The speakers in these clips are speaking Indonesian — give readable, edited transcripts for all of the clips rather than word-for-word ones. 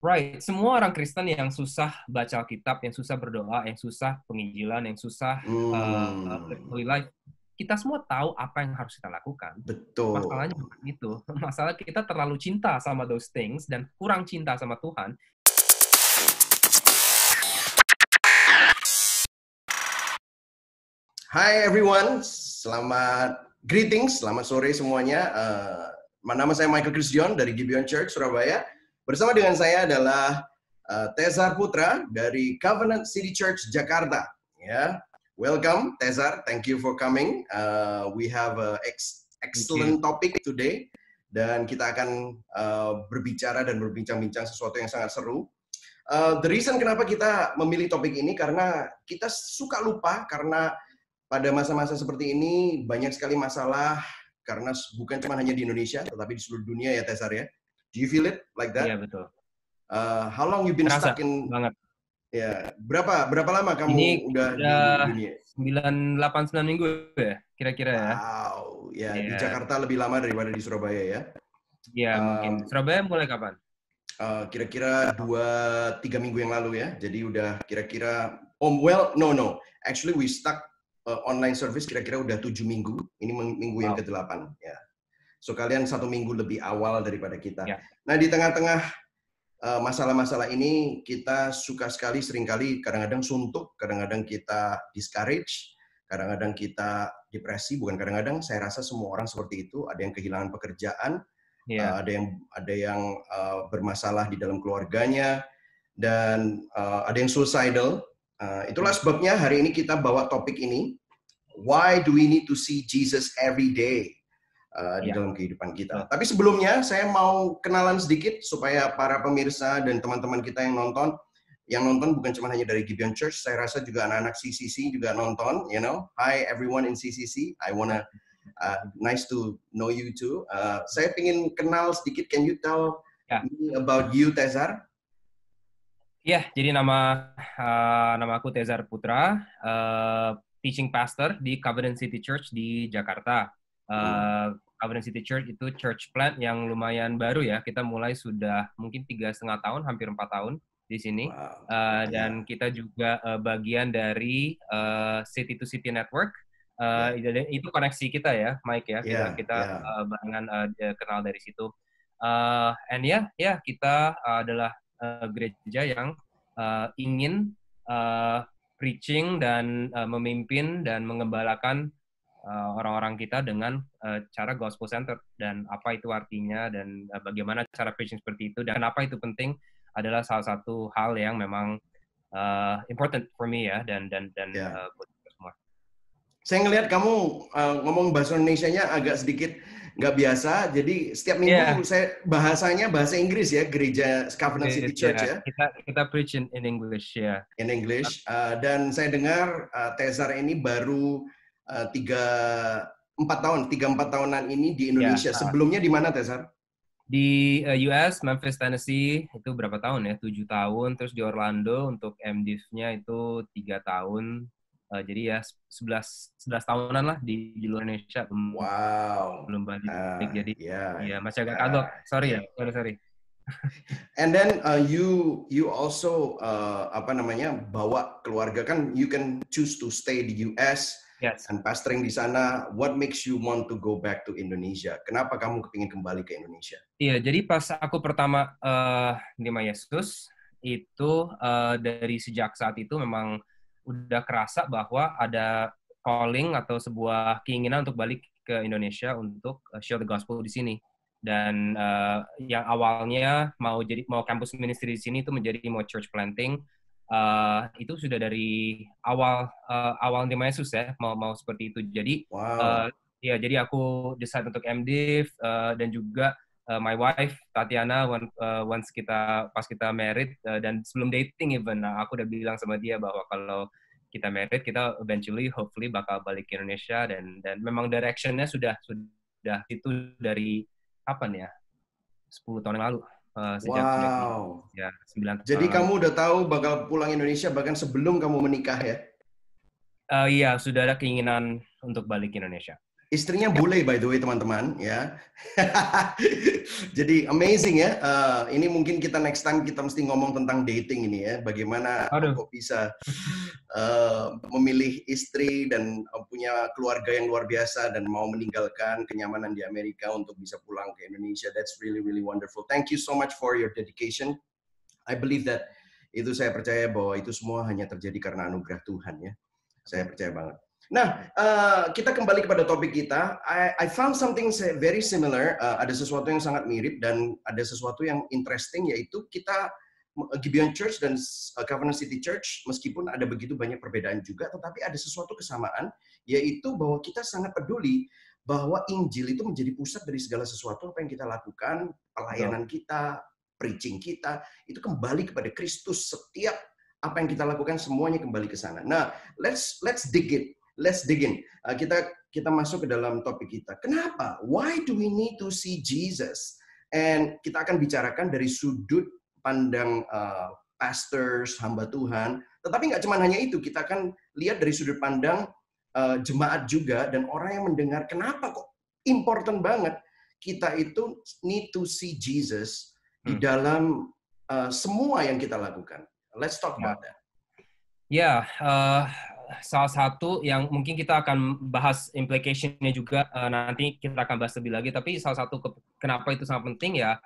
Right, semua orang Kristen yang susah baca Alkitab, yang susah berdoa, yang susah penginjilan, yang susah holy Hmm, life, kita semua tahu apa yang harus kita lakukan. betul. Masalahnya bukan itu. Masalah kita terlalu cinta sama those things dan kurang cinta sama Tuhan. Hai everyone, greetings, selamat sore semuanya. Nama saya Michael Chris John dari Gibeon Church, Surabaya. Bersama dengan saya adalah Tezar Putra dari Covenant City Church, Jakarta. Ya, welcome Tezar, thank you for coming. We have a Thank you. excellent topic today, dan kita akan berbicara dan berbincang-bincang sesuatu yang sangat seru. The reason kenapa kita memilih topik ini karena kita suka lupa karena pada masa-masa seperti ini banyak sekali masalah karena bukan cuma hanya di Indonesia tetapi di seluruh dunia ya Tesar ya. Do you feel it like Iya, that? betul. How long you been Kerasa stuck in banget. ya? Berapa lama Ini kamu udah udah di dunia? 9-8-9 minggu ya, kira-kira ya. Wow, ya di Iya, Jakarta lebih lama daripada di Surabaya ya. iya mungkin. Um, Surabaya mulai kapan? Kira-kira 2-3 minggu yang lalu ya. Jadi udah kira-kira, well, no. Actually we stuck online service kira-kira udah 7 minggu. Ini minggu yang Wow. ke-8 ya. So kalian 1 minggu lebih awal daripada kita. Ya, Nah di tengah-tengah masalah-masalah ini kita suka sekali seringkali kadang-kadang suntuk, kadang-kadang kita discourage, kadang-kadang kita depresi. Bukan kadang-kadang, saya rasa semua orang seperti itu. Ada yang kehilangan pekerjaan, iya. ada yang bermasalah di dalam keluarganya, dan ada yang suicidal. Itulah sebabnya hari ini kita bawa topik ini. Why do we need to see Jesus every day di Iya, dalam kehidupan betul. kita? Tapi sebelumnya saya mau kenalan sedikit supaya para pemirsa dan teman-teman kita yang nonton bukan cuma hanya dari Gibeon Church, saya rasa juga anak-anak CCC juga nonton. Hi everyone in CCC, I wanna nice to know you too. Saya ingin kenal sedikit. Can you tell Ya. me about you, Tezar? Iya, jadi nama aku Tezar Putra, teaching pastor di Covenant City Church di Jakarta. Hmm. Covenant City Church itu church plant yang lumayan baru ya. Kita mulai sudah mungkin 3,5 tahun, hampir 4 tahun di sini. Wow. Dan Ya, kita juga bagian dari City to City Network. ya, Itu koneksi kita ya, Mike ya. Kita ya, kita ya. barengan kenal dari situ. And ya kita adalah gereja yang ingin preaching dan memimpin dan mengembalakan orang-orang kita dengan cara gospel center, dan apa itu artinya dan bagaimana cara preaching seperti itu dan kenapa itu penting adalah salah satu hal yang memang important for me ya, dan Ya. buat kita semua. Saya ngelihat kamu ngomong bahasa Indonesianya agak sedikit nggak biasa. Jadi setiap minggu Ya, saya bahasanya bahasa Inggris ya, gereja Covenant City Church ya ya, kita preach in English ya. in English. Dan saya dengar Tezar ini baru 3-4 tahunan ini di Ya, Indonesia. Sebelumnya di mana, Tezar? di US, Memphis, Tennessee, itu berapa tahun ya? 7 tahun. Terus di Orlando untuk MDiv-nya itu 3 tahun. Jadi ya 11 tahunan lah di luar Indonesia. Wow. Belum balik. Jadi Ya. ya masih agak kagok. Sorry ya, Ya. sorry. And then you also apa namanya, bawa keluarga, kan you can choose to stay di US Yes. and pastoring di sana. What makes you want to go back to Indonesia? Kenapa kamu kepingin kembali ke Indonesia? Iya, jadi pas aku pertama terima Yesus, itu dari sejak saat itu memang udah kerasa bahwa ada calling atau sebuah keinginan untuk balik ke Indonesia untuk share the gospel di sini. Dan yang awalnya mau campus ministry di sini itu menjadi mau church planting, itu sudah dari awal terima Yesus ya, mau seperti itu. Jadi Wow. ya, jadi aku decide untuk MDiv, dan juga my wife Tatiana once pas kita married, dan sebelum dating even, aku udah bilang sama dia bahwa kalau kita married kita eventually hopefully bakal balik ke Indonesia, dan memang directionnya sudah itu dari kapan ya, 10 tahun yang lalu, sejak Wow. ya 9 tahun Jadi yang lalu. kamu udah tahu bakal pulang Indonesia bahkan sebelum kamu menikah ya? Iya, sudah ada keinginan untuk balik ke Indonesia. Istrinya bule by the way teman-teman ya. Jadi amazing ya. Ini mungkin kita next time kita mesti ngomong tentang dating ini ya. Bagaimana Aduh. kok bisa memilih istri dan punya keluarga yang luar biasa dan mau meninggalkan kenyamanan di Amerika untuk bisa pulang ke Indonesia. That's really really wonderful. Thank you so much for your dedication. I believe that itu saya percaya bahwa itu semua hanya terjadi karena anugerah Tuhan ya. Saya percaya banget. Nah, kita kembali kepada topik kita. I found something very similar. Ada sesuatu yang sangat mirip dan ada sesuatu yang interesting, yaitu kita Gibeon Church dan Covenant City Church, meskipun ada begitu banyak perbedaan juga, tetapi ada sesuatu kesamaan, yaitu bahwa kita sangat peduli bahwa Injil itu menjadi pusat dari segala sesuatu apa yang kita lakukan, pelayanan kita, preaching kita, itu kembali kepada Kristus. Setiap apa yang kita lakukan semuanya kembali ke sana. Nah, let's dig it. Let's dig in. Kita masuk ke dalam topik kita. Kenapa? Why do we need to see Jesus? And kita akan bicarakan dari sudut pandang pastors, hamba Tuhan. Tetapi nggak cuma hanya itu. Kita akan lihat dari sudut pandang jemaat juga dan orang yang mendengar. Kenapa kok important banget kita itu need to see Jesus di dalam semua yang kita lakukan. Let's talk about that. Ya, salah satu yang mungkin kita akan bahas implication-nya juga nanti kita akan bahas lebih lagi. Tapi salah satu kenapa itu sangat penting ya,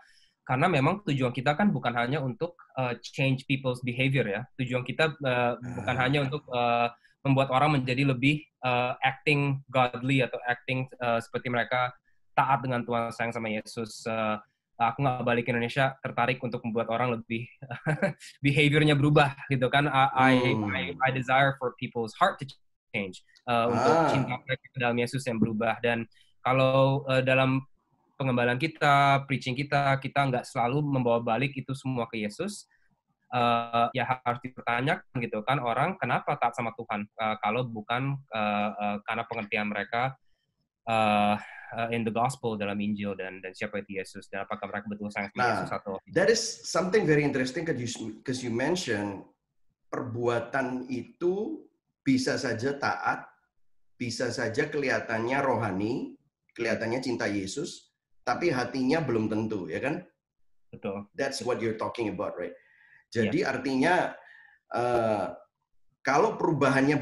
karena memang tujuan kita kan bukan hanya untuk change people's behavior ya. Tujuan kita bukan hanya untuk membuat orang menjadi lebih acting godly atau acting seperti mereka taat dengan Tuhan, sayang sama Yesus. Aku nggak balik ke Indonesia tertarik untuk membuat orang lebih behaviornya berubah gitu kan. I desire for people's heart to change, untuk cinta mereka ke dalam Yesus yang berubah. Dan kalau dalam pengembalaan kita, preaching kita nggak selalu membawa balik itu semua ke Yesus, ya harus dipertanyakan gitu kan, orang kenapa taat sama Tuhan kalau bukan karena pengertian mereka in the gospel, dalam Injil dan siapa itu Yesus, dan apakah mereka betul sayang sama Yesus atau that is something very interesting because you mention perbuatan itu bisa saja taat, bisa saja kelihatannya rohani, kelihatannya cinta Yesus, tapi hatinya belum tentu, ya kan? Betul. That's what you're talking about, right? Jadi artinya kalau perubahannya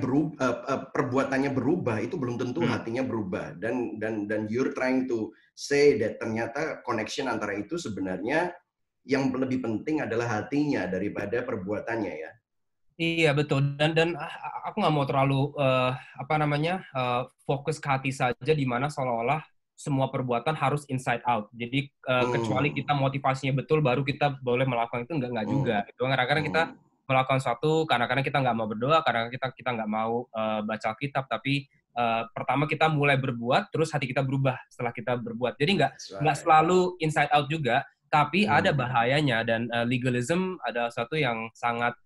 perbuatannya berubah, itu belum tentu hatinya berubah. Dan you're trying to say that ternyata connection antara itu sebenarnya yang lebih penting adalah hatinya daripada perbuatannya ya. Iya betul. Dan aku nggak mau terlalu fokus ke hati saja, di mana seolah-olah semua perbuatan harus inside out. Jadi kecuali kita motivasinya betul, baru kita boleh melakukan itu, nggak juga. Itu kadang-kadang kita melakukan sesuatu karena kita nggak mau berdoa, karena kita nggak mau baca Alkitab, tapi pertama kita mulai berbuat, terus hati kita berubah setelah kita berbuat. Jadi nggak selalu inside out juga, tapi ada bahayanya. Dan legalism adalah satu yang sangat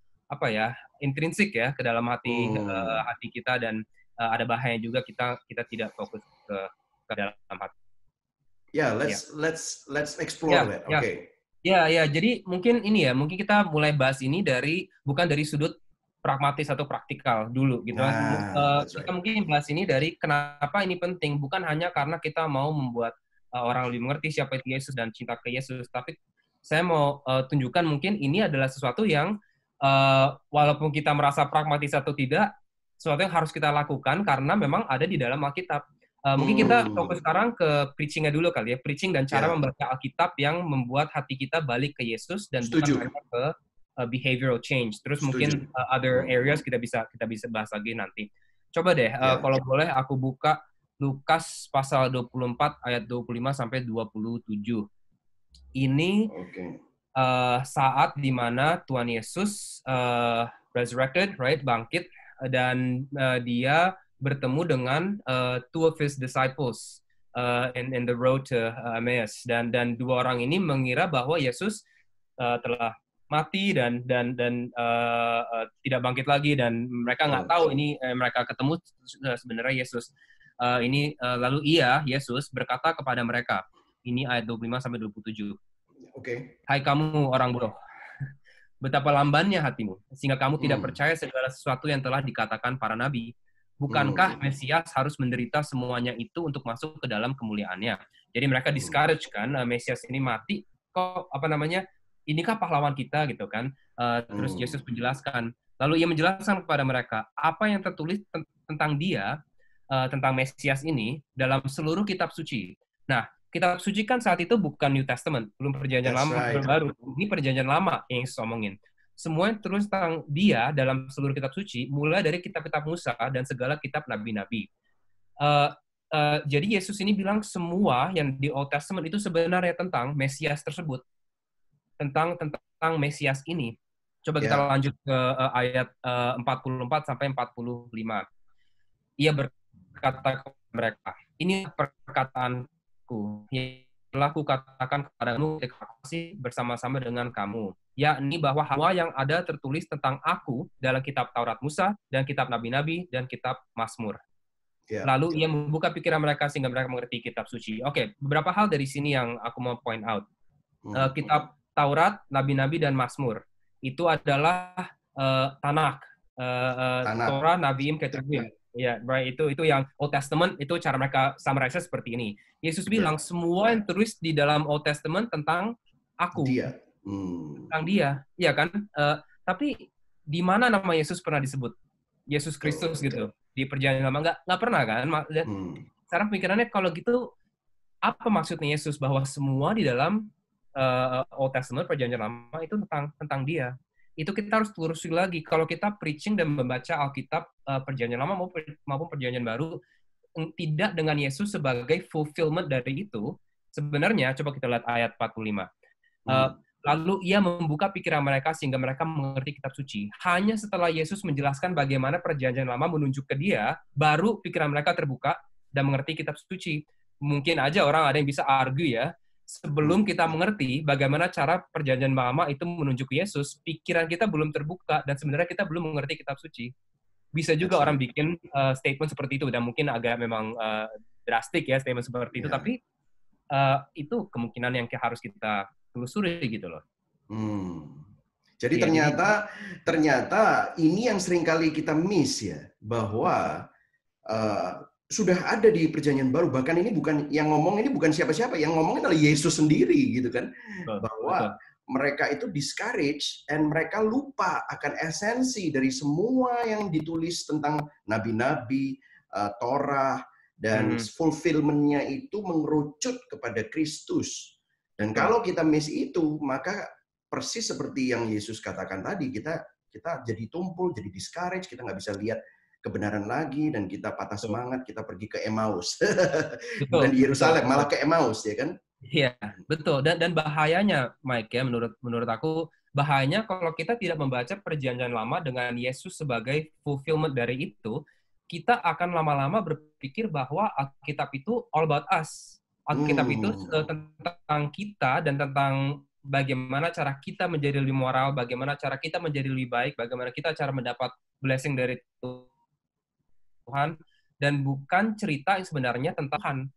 intrinsik ya ke dalam hati kita, dan ada bahaya juga kita tidak fokus ke dalam hati. Let's explore that. Okay. Ya, jadi mungkin kita mulai bahas ini bukan dari sudut pragmatis atau praktikal dulu gitu. Kita mungkin bahas ini dari kenapa ini penting, bukan hanya karena kita mau membuat orang lebih mengerti siapa itu Yesus dan cinta ke Yesus, tapi saya mau tunjukkan mungkin ini adalah sesuatu yang walaupun kita merasa pragmatis atau tidak, sesuatu yang harus kita lakukan karena memang ada di dalam Alkitab. Mungkin kita fokus sekarang ke preaching-nya dulu kali ya, preaching dan cara membaca Alkitab yang membuat hati kita balik ke Yesus dan bukan hanya ke behavioral change. Terus mungkin other areas kita bisa bahas lagi nanti. Coba deh, kalau boleh aku buka Lukas pasal 24 ayat 25 sampai 27. Ini saat di mana Tuhan Yesus resurrected, right, bangkit, dan dia bertemu dengan two of his disciples in the road to Emmaus, dan dua orang ini mengira bahwa Yesus telah mati dan tidak bangkit lagi, dan mereka nggak tahu ini mereka ketemu sebenarnya Yesus. Lalu Yesus berkata kepada mereka, ini ayat 25 sampai 27. Hai kamu orang bodoh, betapa lambannya hatimu, sehingga kamu tidak percaya segala sesuatu yang telah dikatakan para nabi. Bukankah Mesias harus menderita semuanya itu untuk masuk ke dalam kemuliaannya? Jadi mereka discourage kan, Mesias ini mati, kok apa namanya? Inikah pahlawan kita gitu kan? Terus Yesus menjelaskan, lalu ia menjelaskan kepada mereka apa yang tertulis tentang dia, tentang Mesias ini dalam seluruh kitab suci. Nah, kitab suci kan saat itu bukan New Testament, belum perjanjian That's lama right. baru. Ini perjanjian lama yang Yesus omongin. Semua yang terus tentang dia dalam seluruh kitab suci, mulai dari kitab-kitab Musa dan segala kitab nabi-nabi. Jadi Yesus ini bilang semua yang di Old Testament itu sebenarnya tentang Mesias tersebut, tentang Mesias ini. Coba kita lanjut ke ayat 44 sampai 45. Ia berkata kepada mereka, ini perkataanku yang telah kukatakan kepadamu ketika aku masih bersama-sama dengan kamu, yakni bahwa semua yang ada tertulis tentang aku dalam kitab Taurat Musa dan kitab Nabi-Nabi dan kitab Mazmur. Lalu ia membuka pikiran mereka sehingga mereka mengerti kitab suci. Oke, beberapa hal dari sini yang aku mau point out. Kitab Taurat, Nabi-Nabi, dan Mazmur itu adalah Tanakh, Torah, Nabiim, Ketubim. Ya, right. Itu yang Old Testament, itu cara mereka summarize seperti ini. Yesus bilang semua yang terus di dalam Old Testament tentang aku, tentang dia, ya kan? Tapi di mana nama Yesus pernah disebut? Yesus Kristus gitu di perjanjian lama nggak pernah kan? Sekarang pemikirannya kalau gitu apa maksudnya Yesus bahwa semua di dalam Old Testament perjanjian lama itu tentang dia? Itu kita harus telusuri lagi. Kalau kita preaching dan membaca Alkitab perjanjian lama maupun perjanjian baru tidak dengan Yesus sebagai fulfillment dari itu, sebenarnya coba kita lihat ayat 45. Lalu ia membuka pikiran mereka sehingga mereka mengerti kitab suci. Hanya setelah Yesus menjelaskan bagaimana perjanjian lama menunjuk ke dia, baru pikiran mereka terbuka dan mengerti kitab suci. Mungkin aja orang ada yang bisa argue ya, sebelum kita mengerti bagaimana cara perjanjian lama itu menunjuk ke Yesus, pikiran kita belum terbuka dan sebenarnya kita belum mengerti kitab suci. Bisa juga orang bikin statement seperti itu dan mungkin agak memang drastik ya statement seperti itu, tapi itu kemungkinan yang harus kita telusuri gitu loh. Jadi ternyata ini yang seringkali kita miss ya, bahwa sudah ada di perjanjian baru, bahkan ini bukan yang ngomong, ini bukan siapa-siapa, yang ngomongin adalah Yesus sendiri gitu kan, bahwa mereka itu discourage and mereka lupa akan esensi dari semua yang ditulis tentang nabi-nabi, Torah, dan fulfillment-nya itu mengerucut kepada Kristus. Dan kalau kita miss itu, maka persis seperti yang Yesus katakan tadi, kita jadi tumpul, jadi discourage, kita nggak bisa lihat kebenaran lagi, dan kita patah semangat, kita pergi ke Emmaus. Bukan di Yerusalem, malah ke Emmaus, ya kan? Iya, betul. Dan bahayanya, Mike, ya, menurut aku, bahayanya kalau kita tidak membaca perjanjian lama dengan Yesus sebagai fulfillment dari itu, kita akan lama-lama berpikir bahwa Alkitab itu all about us. Alkitab itu tentang kita dan tentang bagaimana cara kita menjadi lebih moral, bagaimana cara kita menjadi lebih baik, bagaimana kita cara mendapat blessing dari Tuhan, dan bukan cerita yang sebenarnya tentang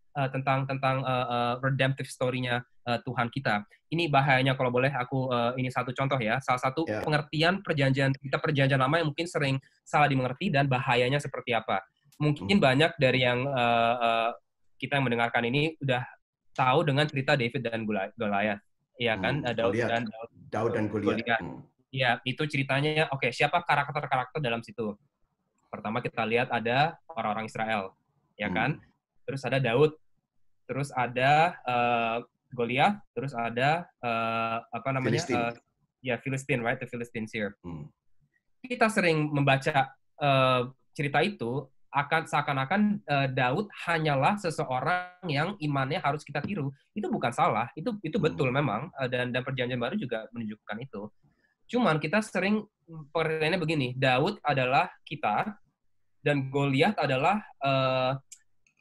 redemptive story-nya Tuhan kita. Ini bahayanya kalau boleh aku ini satu contoh ya. Salah satu pengertian perjanjian lama yang mungkin sering salah dimengerti dan bahayanya seperti apa. Mungkin banyak dari yang kita yang mendengarkan ini udah tahu dengan cerita David dan Goliath. Iya kan? Daud dan Goliath. Iya, itu ceritanya. Oke, siapa karakter-karakter dalam situ? Pertama kita lihat ada orang-orang Israel, ya kan? Terus ada Daud, terus ada Goliath, terus ada Filistin, right? The Philistines here. Kita sering membaca cerita itu seakan-akan Daud hanyalah seseorang yang imannya harus kita tiru. Itu bukan salah, itu betul memang, dan perjanjian baru juga menunjukkan itu. Cuman kita sering pengertiannya begini, Daud adalah kita, dan Goliath adalah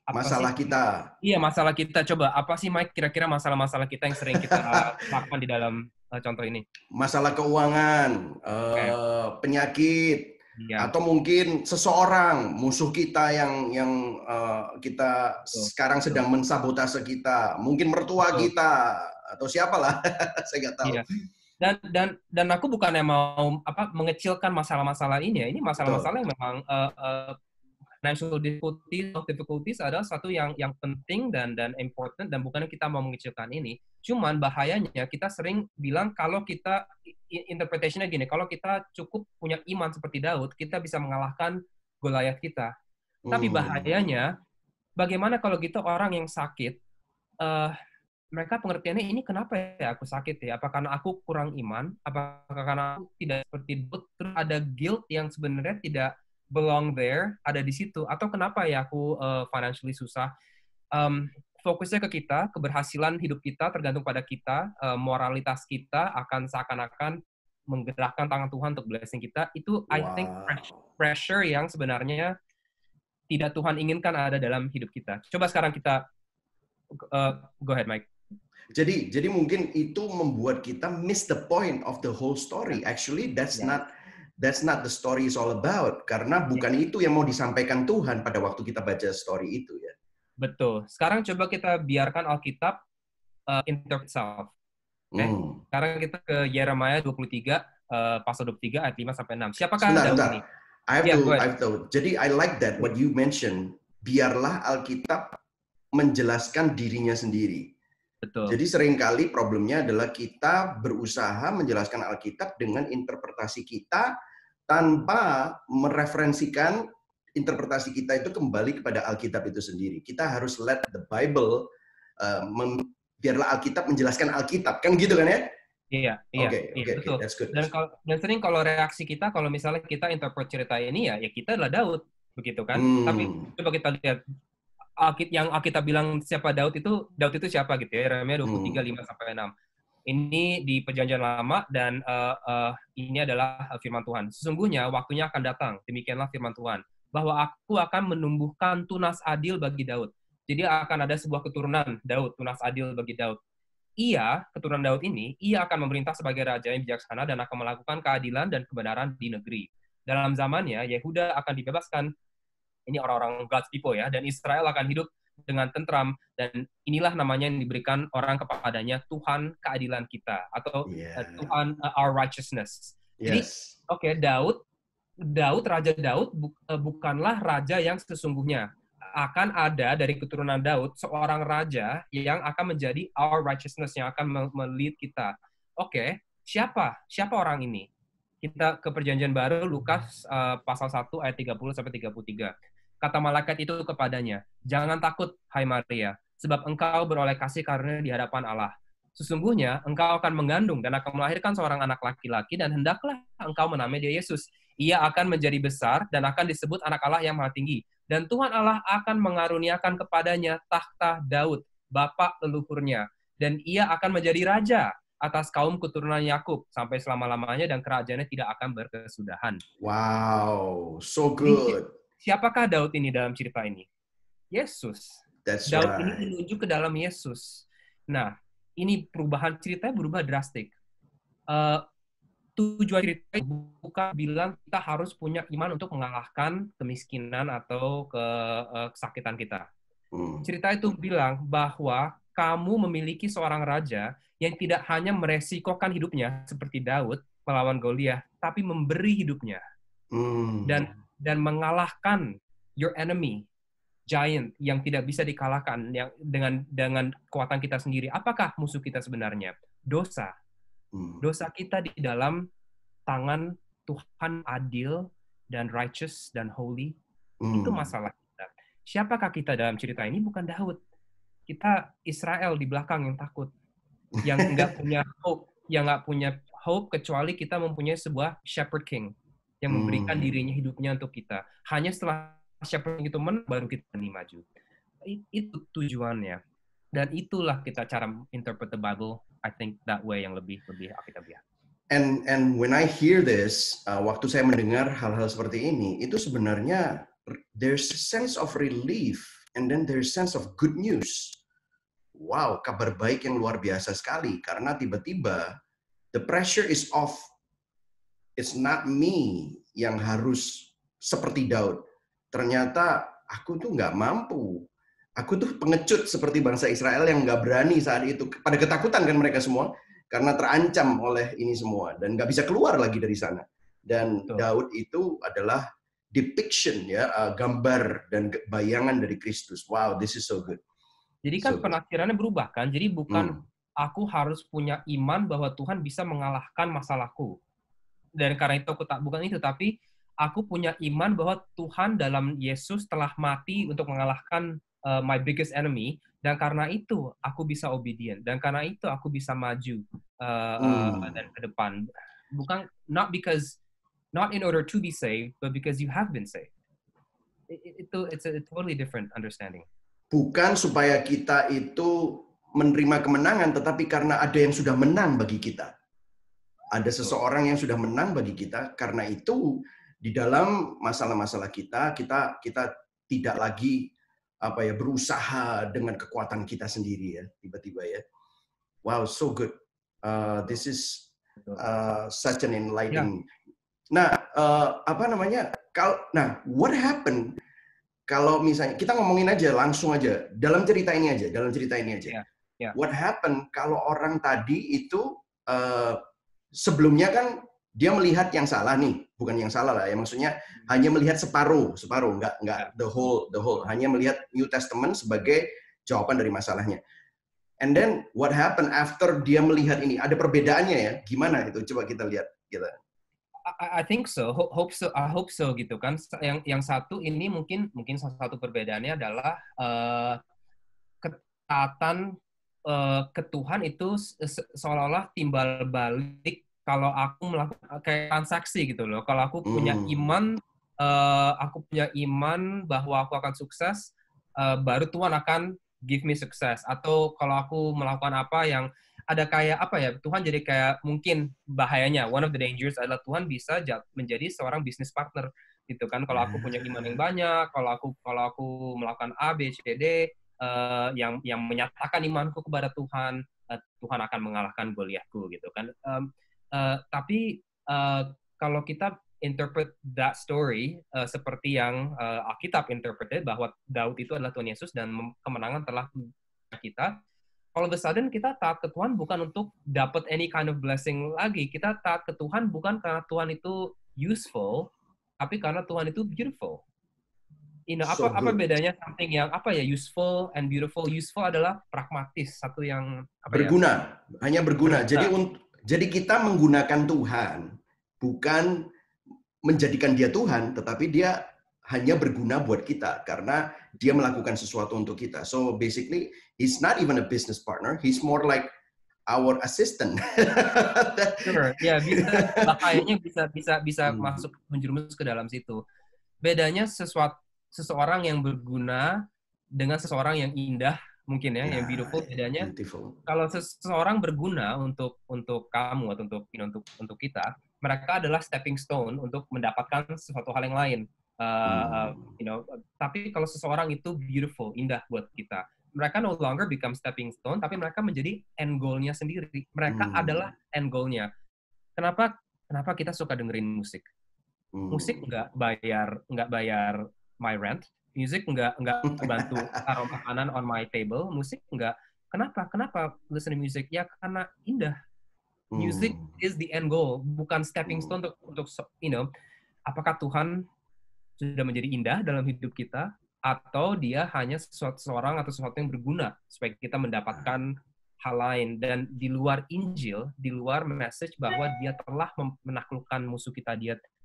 masalah kita. Iya, masalah kita. Coba, apa sih Mike kira-kira masalah-masalah kita yang sering kita lakukan di dalam contoh ini? Masalah keuangan, penyakit, atau mungkin seseorang, musuh kita yang kita sekarang sedang mensabotase kita. Mungkin mertua kita, atau siapalah, saya nggak tahu. Iya. Dan aku bukannya mau mengecilkan masalah-masalah ini ya. Ini masalah-masalah yang memang financial difficulties adalah satu yang penting dan important, dan bukannya kita mau mengecilkan ini. Cuman bahayanya kita sering bilang kalau kita interpretation-nya gini, kalau kita cukup punya iman seperti Daud, kita bisa mengalahkan Goliat kita. Tapi bahayanya, bagaimana kalau gitu orang yang sakit, mereka pengertiannya ini kenapa ya aku sakit ya? Apa karena aku kurang iman? Apakah karena aku tidak seperti Daud? Terus ada guilt yang sebenarnya tidak belong there, ada di situ. Atau kenapa ya aku financially susah? Fokusnya ke kita, keberhasilan hidup kita tergantung pada kita, moralitas kita akan seakan-akan menggerakkan tangan Tuhan untuk blessing kita. Itu I think pressure yang sebenarnya tidak Tuhan inginkan ada dalam hidup kita. Coba sekarang kita go ahead, Mike. Jadi mungkin itu membuat kita miss the point of the whole story. Actually, that's not the story is all about. Karena bukan itu yang mau disampaikan Tuhan pada waktu kita baca story itu ya. Betul. Sekarang coba kita biarkan Alkitab interpret itself. Sekarang kita ke Yeremia 23 pasal 23 ayat 5 sampai 6. Siapakah Daud ini? I have to. Jadi I like that what you mentioned. Biarlah Alkitab menjelaskan dirinya sendiri. Betul. Jadi seringkali problemnya adalah kita berusaha menjelaskan Alkitab dengan interpretasi kita tanpa mereferensikan interpretasi kita itu kembali kepada Alkitab itu sendiri. Kita harus let the Bible, biarlah Alkitab menjelaskan Alkitab, kan gitu kan ya? Iya, betul. That's good. Dan sering kalau reaksi kita, kalau misalnya kita interpret cerita ini ya kita adalah Daud, begitu kan? Tapi coba kita lihat yang Alkitab bilang siapa Daud itu siapa gitu ya, Yeremia 23, 5 sampai 6. Ini di Perjanjian Lama dan ini adalah firman Tuhan. Sesungguhnya waktunya akan datang, demikianlah firman Tuhan, bahwa aku akan menumbuhkan tunas adil bagi Daud. Jadi akan ada sebuah keturunan Daud, tunas adil bagi Daud. Keturunan Daud ini, ia akan memerintah sebagai raja yang bijaksana dan akan melakukan keadilan dan kebenaran di negeri. Dalam zamannya, Yehuda akan dibebaskan, ini orang-orang God's people ya, dan Israel akan hidup dengan tentram, dan inilah namanya yang diberikan orang kepadanya, Tuhan keadilan kita, atau Tuhan our righteousness. Jadi, Raja Daud bukanlah raja yang sesungguhnya. Akan ada dari keturunan Daud seorang raja yang akan menjadi our righteousness, yang akan melead kita. Siapa orang ini? Kita ke Perjanjian Baru, Lukas pasal 1 ayat 30 sampai 33. Kata malaikat itu kepadanya, "Jangan takut, hai Maria, sebab engkau beroleh kasih karunia di hadapan Allah. Sesungguhnya engkau akan mengandung dan akan melahirkan seorang anak laki-laki, dan hendaklah engkau menamai dia Yesus. Ia akan menjadi besar dan akan disebut Anak Allah yang Maha Tinggi. Dan Tuhan Allah akan mengaruniakan kepadanya tahta Daud, bapa leluhurnya, dan ia akan menjadi raja atas kaum keturunan Yakub sampai selama-lamanya, dan kerajaannya tidak akan berkesudahan." Wow, so good. Siapakah Daud ini dalam cerita ini? Yesus. Daud ini menuju ke dalam Yesus. Nah, ini perubahan ceritanya berubah drastik. Tujuan cerita bukan bilang kita harus punya iman untuk mengalahkan kemiskinan atau kesakitan kita. Cerita itu bilang bahwa kamu memiliki seorang raja yang tidak hanya meresikokan hidupnya seperti Daud melawan Goliat, tapi memberi hidupnya. Dan mengalahkan your enemy, giant yang tidak bisa dikalahkan yang dengan kekuatan kita sendiri. Apakah musuh kita sebenarnya? Dosa. Dosa kita di dalam tangan Tuhan adil dan righteous dan holy. Itu masalah kita. Siapakah kita dalam cerita ini? Bukan Daud. Kita Israel di belakang yang takut, yang nggak punya hope, kecuali kita mempunyai sebuah shepherd king yang memberikan dirinya, hidupnya untuk kita. Hanya setelah shepherd itu menang, baru kita maju. Itu tujuannya. Dan itulah kita cara interpret the Bible, I think that way yang lebih Alkitabiah. And when I hear this, waktu saya mendengar hal-hal seperti ini, itu sebenarnya there's a sense of relief and then there's sense of good news. Wow, kabar baik yang luar biasa sekali, karena tiba-tiba the pressure is off. It's not me yang harus seperti Daud. Ternyata aku tuh nggak mampu. Aku tuh pengecut seperti bangsa Israel yang nggak berani saat itu. Pada ketakutan kan mereka semua, karena terancam oleh ini semua. Dan nggak bisa keluar lagi dari sana. Dan Daud itu adalah depiction ya, gambar dan bayangan dari Kristus. Wow, this is so good. Jadi kan So good. penafsirannya berubah kan. Jadi bukan Hmm. aku harus punya iman bahwa Tuhan bisa mengalahkan masalahku. Dan karena itu aku tak bukan itu, tapi aku punya iman bahwa Tuhan dalam Yesus telah mati untuk mengalahkan my biggest enemy, dan karena itu aku bisa obedient, dan karena itu aku bisa maju dan ke depan. Bukan not in order to be saved, but because you have been saved. It's a totally different understanding. Bukan supaya kita itu menerima kemenangan, tetapi karena ada yang sudah menang bagi kita. Ada seseorang yang sudah menang bagi kita, karena itu di dalam masalah-masalah kita tidak lagi berusaha dengan kekuatan kita sendiri ya, tiba-tiba ya. Wow, so good. This is such an enlightening. Nah, what happened kalau misalnya kita ngomongin aja langsung aja dalam cerita ini aja. Yeah. What happened kalau orang tadi itu sebelumnya kan dia melihat yang salah nih, bukan yang salah lah ya, maksudnya hanya melihat separuh, nggak the whole, hanya melihat New Testament sebagai jawaban dari masalahnya. And then what happened after dia melihat ini? Ada perbedaannya ya? Gimana itu? Coba kita lihat gitu. I think so, I hope so gitu kan. Yang satu ini mungkin salah satu perbedaannya adalah ketaatan ke Tuhan itu seolah-olah timbal balik kalau aku melakukan kayak transaksi gitu loh. Kalau aku punya iman, bahwa aku akan sukses, baru Tuhan akan give me sukses. Atau kalau aku melakukan apa yang ada kayak Tuhan jadi kayak mungkin bahayanya. One of the dangers adalah Tuhan bisa menjadi seorang business partner gitu kan. Kalau aku punya iman yang banyak, kalau aku melakukan A, B, C, D, yang menyatakan imanku kepada Tuhan, Tuhan akan mengalahkan Goliatku gitu kan. Tapi kalau kita interpret that story seperti yang Alkitab interpreted bahwa Daud itu adalah Tuhan Yesus dan kemenangan telah kita. All of a sudden kita taat ke Tuhan bukan untuk dapat any kind of blessing lagi. Kita taat ke Tuhan bukan karena Tuhan itu useful, tapi karena Tuhan itu beautiful. Apa bedanya something yang useful and beautiful? Useful adalah pragmatis, satu yang berguna, hanya berguna. Jadi kita menggunakan Tuhan bukan menjadikan dia Tuhan, tetapi dia hanya berguna buat kita karena dia melakukan sesuatu untuk kita. So basically, he's not even a business partner. He's more like our assistant. Sure, ya kayaknya bisa masuk menjerumus ke dalam situ. Bedanya seseorang yang berguna dengan seseorang yang indah mungkin ya, yang beautiful. Bedanya kalau seseorang berguna untuk kamu atau untuk kita, mereka adalah stepping stone untuk mendapatkan sesuatu hal yang lain. Tapi kalau seseorang itu beautiful, indah buat kita, mereka no longer become stepping stone, tapi mereka menjadi end goal-nya sendiri. Mereka adalah end goal-nya. Kenapa kita suka dengerin musik? Musik nggak bayar my rent. Musik nggak bantu taruh makanan on my table. Musik nggak. Kenapa listen to music? Ya karena indah. Music is the end goal, bukan stepping stone untuk apakah Tuhan sudah menjadi indah dalam hidup kita, atau dia hanya seseorang atau sesuatu yang berguna supaya kita mendapatkan hal lain. Dan di luar Injil, di luar message bahwa dia telah menaklukkan musuh kita,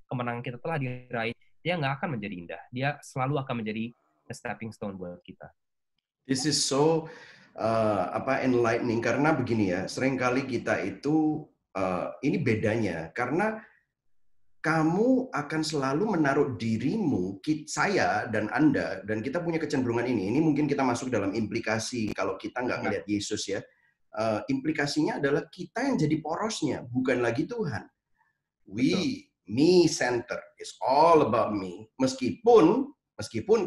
kemenangan kita telah diraih, dia nggak akan menjadi indah. Dia selalu akan menjadi a stepping stone buat kita. This is so enlightening, karena begini ya, seringkali kita itu ini bedanya karena kamu akan selalu menaruh dirimu, saya dan Anda, dan kita punya kecenderungan ini mungkin kita masuk dalam implikasi kalau kita nggak melihat Yesus ya. Implikasinya adalah kita yang jadi porosnya, bukan lagi Tuhan. Me center, is all about me. Meskipun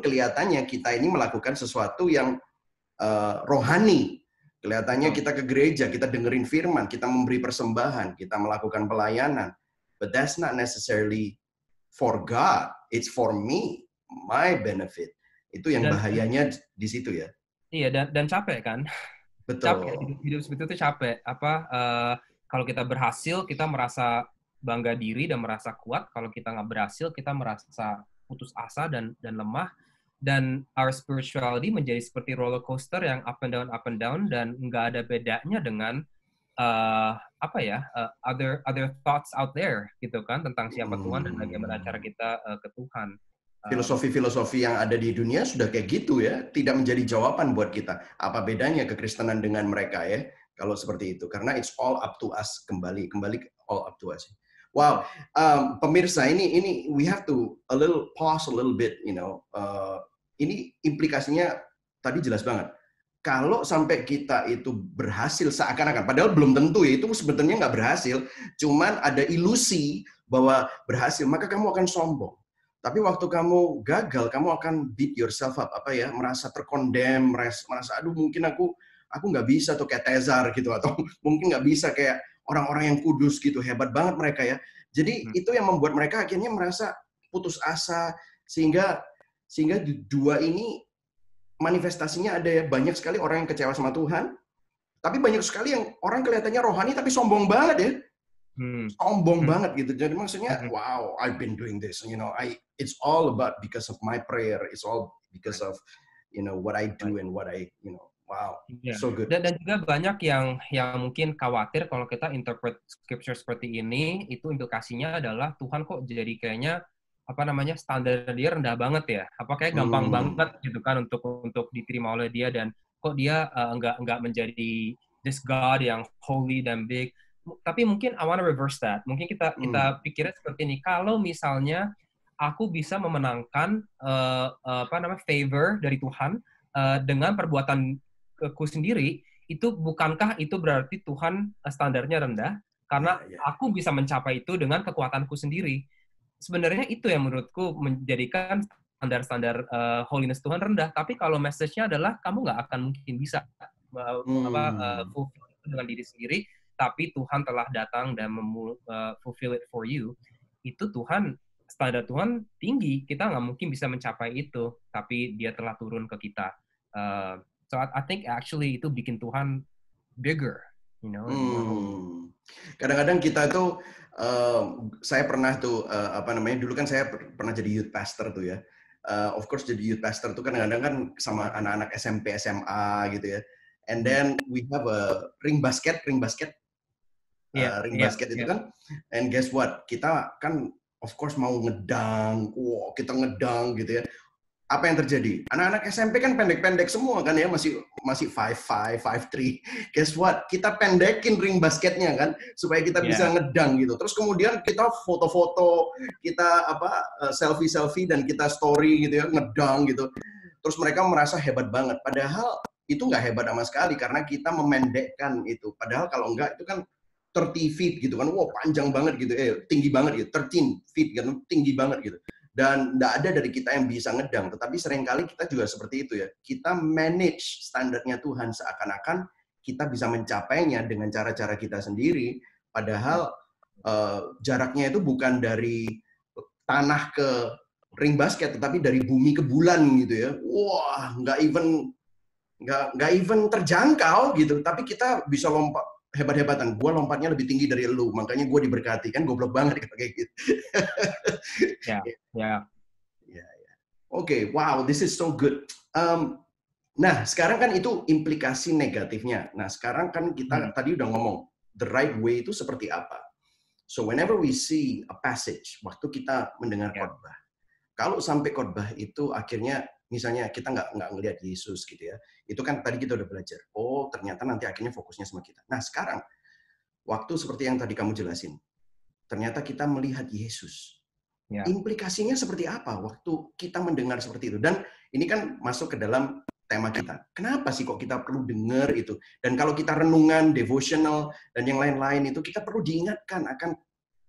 kelihatannya kita ini melakukan sesuatu yang rohani. Kelihatannya kita ke gereja, kita dengerin firman, kita memberi persembahan, kita melakukan pelayanan. But that's not necessarily for God. It's for me, my benefit. Itu yang bahayanya di situ ya. Iya, dan capek kan? Betul. Capek, hidup seperti itu capek. Kalau kita berhasil, kita merasa bangga diri dan merasa kuat. Kalau kita nggak berhasil, kita merasa putus asa dan lemah, dan our spirituality menjadi seperti roller coaster yang up and down, dan nggak ada bedanya dengan other thoughts out there gitu kan, tentang siapa Tuhan dan bagaimana cara kita ke Tuhan. Filosofi-filosofi yang ada di dunia sudah kayak gitu ya, tidak menjadi jawaban buat kita. Apa bedanya kekristenan dengan mereka ya? Kalau seperti itu, karena it's all up to us, kembali all up to us. Wow, pemirsa, ini we have to pause a little bit, you know. Ini implikasinya tadi jelas banget. Kalau sampai kita itu berhasil seakan-akan, padahal belum tentu ya, itu sebetulnya nggak berhasil, cuman ada ilusi bahwa berhasil, maka kamu akan sombong. Tapi waktu kamu gagal, kamu akan beat yourself up, merasa terkondem, merasa aduh mungkin aku nggak bisa tuh kayak Tezar gitu, atau mungkin nggak bisa kayak orang-orang yang kudus gitu, hebat banget mereka ya. Jadi itu yang membuat mereka akhirnya merasa putus asa, sehingga dua ini manifestasinya ada ya, banyak sekali orang yang kecewa sama Tuhan, tapi banyak sekali yang orang kelihatannya rohani tapi sombong banget ya. Sombong banget gitu. Jadi maksudnya, wow, I've been doing this, you know, it's all about because of my prayer, it's all because of, you know, what I do and what I, you know, wow, so good. Dan juga banyak yang mungkin khawatir kalau kita interpret scripture seperti ini, itu implikasinya adalah Tuhan kok jadi kayaknya standar dia rendah banget ya, kayak gampang banget gitu kan untuk diterima oleh dia, dan kok dia nggak menjadi this God yang holy dan big. Tapi mungkin I want to reverse that. Mungkin kita pikirnya seperti ini. Kalau misalnya aku bisa memenangkan favor dari Tuhan dengan perbuatanku sendiri, itu bukankah itu berarti Tuhan standarnya rendah? Karena aku bisa mencapai itu dengan kekuatanku sendiri. Sebenarnya itu yang menurutku menjadikan standar holiness Tuhan rendah. Tapi kalau message-nya adalah kamu nggak akan mungkin bisa fulfill itu dengan diri sendiri, tapi Tuhan telah datang dan fulfill it for you, itu standar Tuhan tinggi, kita nggak mungkin bisa mencapai itu, tapi dia telah turun ke kita. So I think actually itu bikin Tuhan bigger, you know. Kadang-kadang kita tuh, saya pernah tuh, dulu kan saya pernah jadi youth pastor tuh ya. Of course jadi youth pastor tuh kadang-kadang kan sama anak-anak SMP, SMA gitu ya. And then we have a ring basket itu kan, and guess what, kita kan of course mau ngedang, kita ngedang gitu ya. Apa yang terjadi? Anak-anak SMP kan pendek-pendek semua kan ya, masih 5'5", 5'3". Guess what? Kita pendekin ring basketnya kan, supaya kita bisa ngedang gitu. Terus kemudian kita foto-foto, kita selfie-selfie dan kita story gitu ya, ngedang gitu. Terus mereka merasa hebat banget. Padahal itu nggak hebat sama sekali karena kita memendekkan itu. Padahal kalau enggak itu kan 30 feet gitu kan, wow panjang banget gitu, tinggi banget gitu, 13 feet kan, tinggi banget gitu. Dan nggak ada dari kita yang bisa ngedang, tetapi seringkali kita juga seperti itu ya. Kita manage standarnya Tuhan seakan-akan kita bisa mencapainya dengan cara-cara kita sendiri, padahal jaraknya itu bukan dari tanah ke ring basket, tetapi dari bumi ke bulan gitu ya. Wah, nggak even terjangkau gitu, tapi kita bisa lompat hebat-hebatan. Gue lompatnya lebih tinggi dari lu, makanya gue diberkati. Kan goblok banget kayak gitu. Oke, wow, this is so good. Nah, sekarang kan itu implikasi negatifnya. Nah, sekarang kan kita tadi udah ngomong, the right way itu seperti apa. So, whenever we see a passage, waktu kita mendengar khotbah, kalau sampai khotbah itu akhirnya, misalnya kita nggak ngelihat Yesus gitu ya, itu kan tadi kita udah belajar. Oh, ternyata nanti akhirnya fokusnya sama kita. Nah, sekarang, waktu seperti yang tadi kamu jelasin, ternyata kita melihat Yesus. Implikasinya seperti apa waktu kita mendengar seperti itu? Dan ini kan masuk ke dalam tema kita. Kenapa sih kok kita perlu dengar itu? Dan kalau kita renungan, devotional, dan yang lain-lain itu, kita perlu diingatkan akan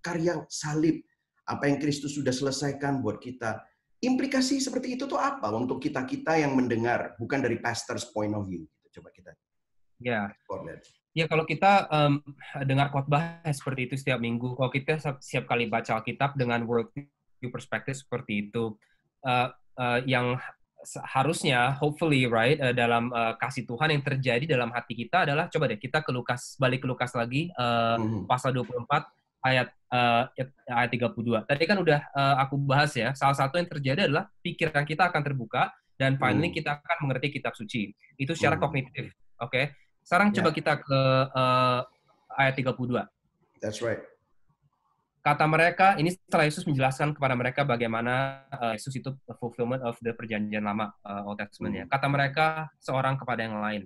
karya salib, apa yang Kristus sudah selesaikan buat kita. Implikasi seperti itu tuh apa untuk kita-kita yang mendengar, bukan dari pastor's point of view? Coba kita. Ya, kalau kita dengar khotbah seperti itu setiap minggu, kalau kita setiap kali baca Alkitab dengan worldview perspektif seperti itu, yang harusnya, hopefully, right, dalam kasih Tuhan yang terjadi dalam hati kita adalah, coba deh kita balik ke Lukas lagi, pasal 24, ayat 32. Tadi kan udah aku bahas ya, salah satu yang terjadi adalah pikiran kita akan terbuka dan finally kita akan mengerti kitab suci. Itu secara kognitif. Oke. Sekarang coba kita ke ayat 32. That's right. Kata mereka, ini setelah Yesus menjelaskan kepada mereka bagaimana Yesus itu fulfillment of the perjanjian lama, Old Testament-nya. Kata mereka seorang kepada yang lain,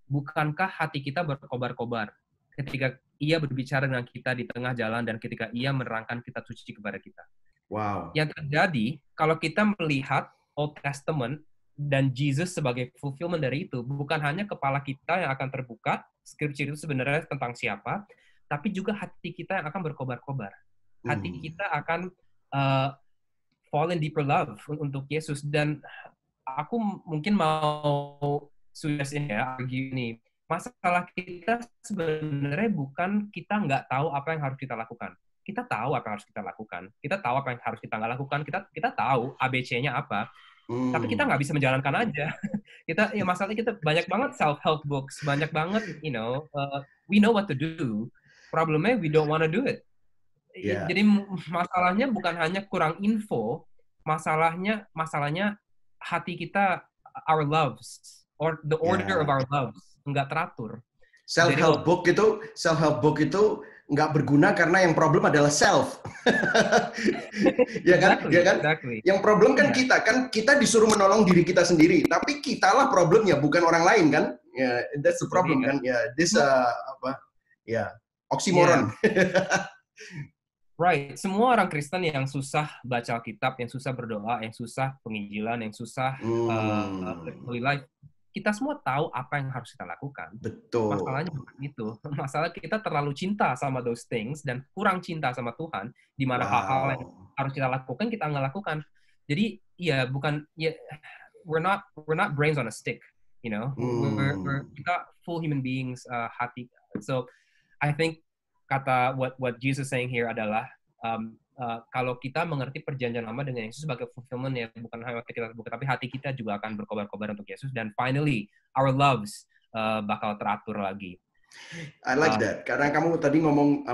bukankah hati kita berkobar-kobar ketika ia berbicara dengan kita di tengah jalan dan ketika ia menerangkan kitab suci kepada kita? Wow. Yang terjadi, kalau kita melihat Old Testament dan Jesus sebagai fulfillment dari itu, bukan hanya kepala kita yang akan terbuka, scripture itu sebenarnya tentang siapa, tapi juga hati kita yang akan berkobar-kobar. Hati kita akan fall in deeper love untuk Yesus. Dan aku mungkin mau suggest ya, gini, masalah kita sebenarnya bukan kita nggak tahu apa yang harus kita lakukan. Kita tahu apa yang harus kita lakukan. Kita tahu apa yang harus kita nggak lakukan. Kita tahu ABC-nya apa. Tapi kita nggak bisa menjalankan aja. Masalahnya kita banyak banget self-help books, banyak banget, we know what to do. Problemnya we don't want to do it. Yeah. Jadi masalahnya bukan hanya kurang info, masalahnya hati kita, our loves, or the order of our loves, nggak teratur. Self-help book itu nggak berguna karena yang problem adalah self. Ya kan? Exactly. Yang problem kan kita disuruh menolong diri kita sendiri, tapi kitalah problemnya, bukan orang lain kan? Yeah, that's the problem kan? Yeah, this oksimoron. Right, semua orang Kristen yang susah baca Alkitab, yang susah berdoa, yang susah penginjilan, yang susah holy life, kita semua tahu apa yang harus kita lakukan. Betul. Masalahnya bukan itu. Masalah kita terlalu cinta sama those things dan kurang cinta sama Tuhan, di mana hal-hal yang harus kita lakukan kita nggak lakukan. Jadi we're not brains on a stick, we're kita full human beings, hati. So I think kata what Jesus saying here adalah kalau kita mengerti perjanjian lama dengan Yesus sebagai fulfillment, ya bukan hanya hati kita terbuka, tapi hati kita juga akan berkobar-kobar untuk Yesus, dan finally our loves bakal teratur lagi. I like that. Karena kamu tadi ngomong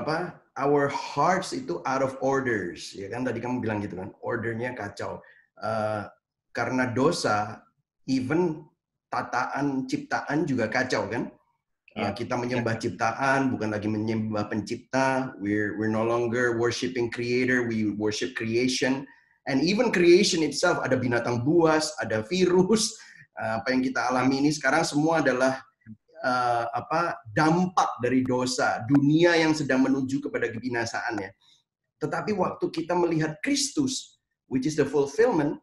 our hearts itu out of orders, ya kan? Tadi kamu bilang gitu kan, ordernya kacau. Karena dosa, even tataan ciptaan juga kacau kan? Kita menyembah ciptaan, bukan lagi menyembah pencipta. We're no longer worshiping creator, we worship creation. And even creation itself, ada binatang buas, ada virus. Apa yang kita alami ini sekarang semua adalah dampak dari dosa. Dunia yang sedang menuju kepada kebinasaan ya. Tetapi waktu kita melihat Kristus, which is the fulfillment,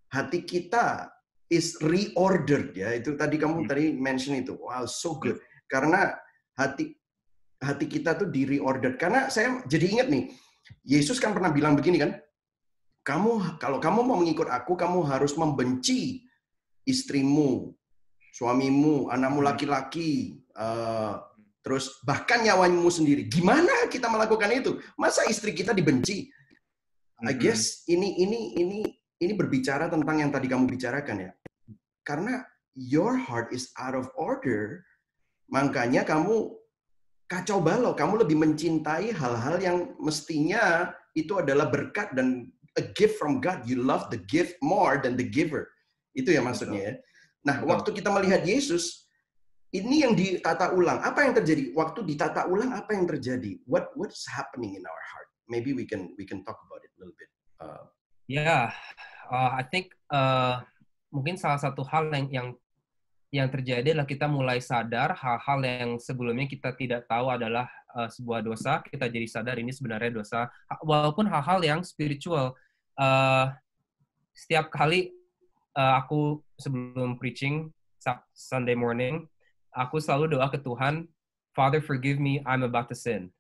hati kita is reordered ya. Itu tadi kamu tadi mention itu. Wow, so good. Karena hati kita tuh di reorder. Karena saya jadi ingat nih, Yesus kan pernah bilang begini kan, kalau kamu mau mengikut aku, kamu harus membenci istrimu, suamimu, anakmu laki-laki, terus bahkan nyawamu sendiri. Gimana kita melakukan itu? Masa istri kita dibenci? I guess ini berbicara tentang yang tadi kamu bicarakan ya. Karena your heart is out of order. Makanya kamu kacau balau, kamu lebih mencintai hal-hal yang mestinya itu adalah berkat dan a gift from God. You love the gift more than the giver. Itu ya maksudnya ya. Nah, waktu kita melihat Yesus, ini yang ditata ulang. Apa yang terjadi? Waktu ditata ulang, apa yang terjadi? What's happening in our heart? Maybe we can talk about it a little bit. I think mungkin salah satu hal yang terjadi adalah kita mulai sadar hal-hal yang sebelumnya kita tidak tahu adalah sebuah dosa. Kita jadi sadar ini sebenarnya dosa. Walaupun hal-hal yang spiritual. Setiap kali aku sebelum preaching Sunday morning, aku selalu doa ke Tuhan, Father forgive me, I'm about to sin.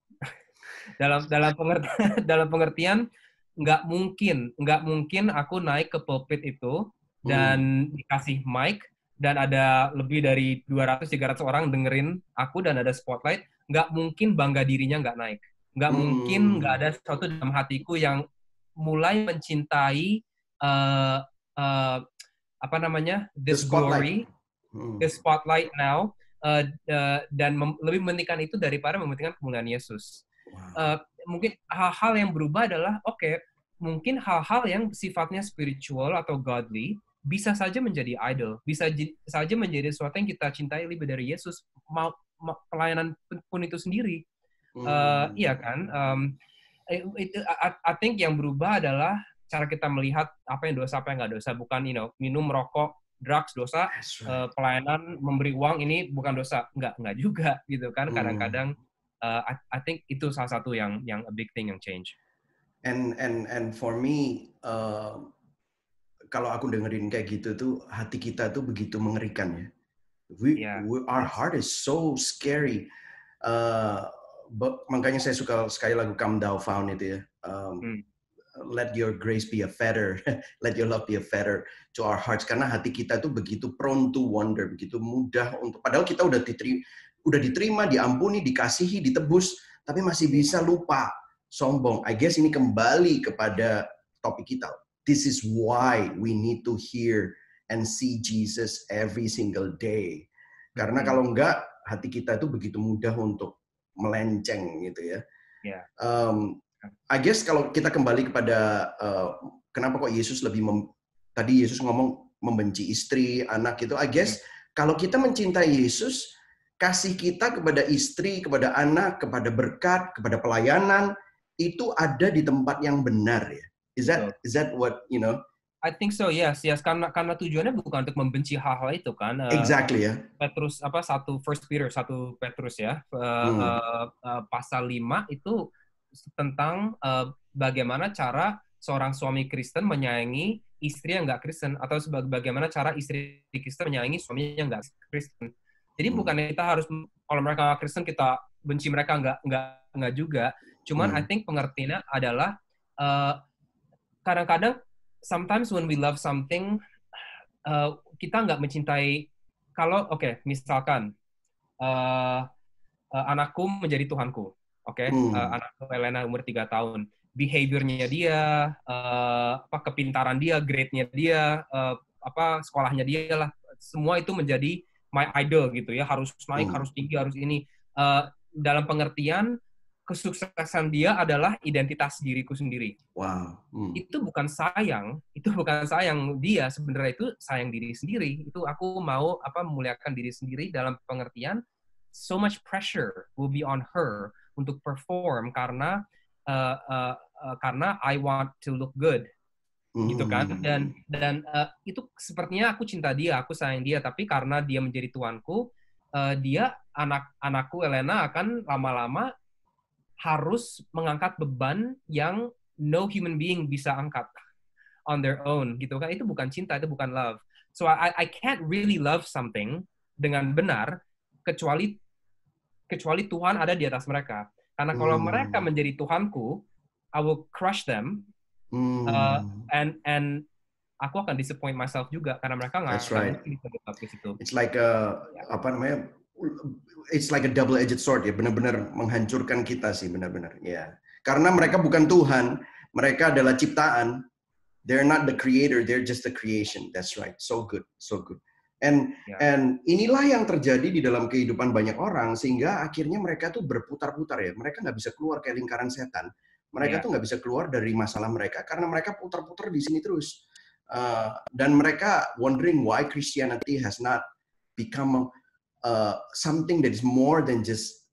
dalam pengertian nggak mungkin aku naik ke pulpit itu dan dikasih mic dan ada lebih dari 200-300 orang dengerin aku dan ada spotlight, nggak mungkin bangga dirinya nggak naik. Nggak mungkin nggak ada sesuatu dalam hatiku yang mulai mencintai this glory, this spotlight now, dan lebih mementingkan itu daripada mementingkan kemuliaan Yesus. mungkin hal-hal yang berubah adalah mungkin hal-hal yang sifatnya spiritual atau godly bisa saja menjadi idol, bisa saja menjadi sesuatu yang kita cintai lebih dari Yesus. Pelayanan pun itu sendiri, iya kan? I think yang berubah adalah cara kita melihat apa yang dosa, apa yang nggak dosa. Bukan, minum, merokok, drugs dosa, pelayanan, memberi uang ini bukan dosa. Nggak juga gitu kan. Kadang-kadang I think itu salah satu yang a big thing yang change. And for me, kalau aku dengerin kayak gitu tuh, hati kita tuh begitu mengerikan ya. Our heart is so scary. Makanya saya suka sekali lagu Come Thou Found itu ya. Let your grace be a fetter, let your love be a fetter to our hearts. Karena hati kita tuh begitu prone to wonder, begitu mudah untuk. Padahal kita udah diterima, diampuni, dikasihi, ditebus, tapi masih bisa lupa, sombong. I guess ini kembali kepada topik kita. This is why we need to hear and see Jesus every single day. Karena kalau enggak, hati kita tuh begitu mudah untuk melenceng gitu ya. I guess kalau kita kembali kepada kenapa kok Yesus tadi Yesus ngomong membenci istri, anak itu. I guess kalau kita mencintai Yesus, kasih kita kepada istri, kepada anak, kepada berkat, kepada pelayanan itu ada di tempat yang benar ya. Is that what you know? I think so, yes. Karena tujuannya bukan untuk membenci hal-hal itu kan. Exactly ya. Petrus First Peter 1 Petrus ya. Pasal 5 itu tentang bagaimana cara seorang suami Kristen menyayangi istri yang nggak Kristen, atau bagaimana cara istri Kristen menyayangi suaminya yang nggak Kristen. Jadi bukannya kita harus, kalau mereka nggak Kristen kita benci mereka, nggak juga. Cuman I think pengertiannya adalah kadang-kadang sometimes when we love something, kita nggak mencintai. Kalau misalkan anakku menjadi Tuhanku. Anakku Elena umur 3 tahun, behavior-nya dia, kepintaran dia, grade-nya dia, sekolahnya dia lah, semua itu menjadi my idol gitu ya, harus naik, harus tinggi, harus ini. Dalam pengertian kesuksesan dia adalah identitas diriku sendiri. Wow. Itu bukan sayang dia, sebenarnya itu sayang diri sendiri. Itu aku mau memuliakan diri sendiri dalam pengertian so much pressure will be on her untuk perform karena I want to look good, gitu kan. Dan itu sepertinya aku cinta dia, aku sayang dia, tapi karena dia menjadi tuanku, dia anakku Elena akan lama-lama harus mengangkat beban yang no human being bisa angkat on their own, gitu kan. Itu bukan cinta, itu bukan love. So I can't really love something dengan benar kecuali Tuhan ada di atas mereka. Karena kalau mereka menjadi Tuhanku, I will crush them, and aku akan disappoint myself juga karena mereka nggak bisa dekat ke situ. It's like it's like a double-edged sword ya, benar-benar menghancurkan kita sih, benar-benar. Ya, karena mereka bukan Tuhan, mereka adalah ciptaan. They're not the creator, they're just the creation. That's right. So good, so good. And inilah yang terjadi di dalam kehidupan banyak orang, sehingga akhirnya mereka tuh berputar-putar ya. Mereka nggak bisa keluar kayak lingkaran setan. Mereka tuh nggak bisa keluar dari masalah mereka karena mereka putar-putar di sini terus. Dan mereka wondering why Christianity has not become something that is more than just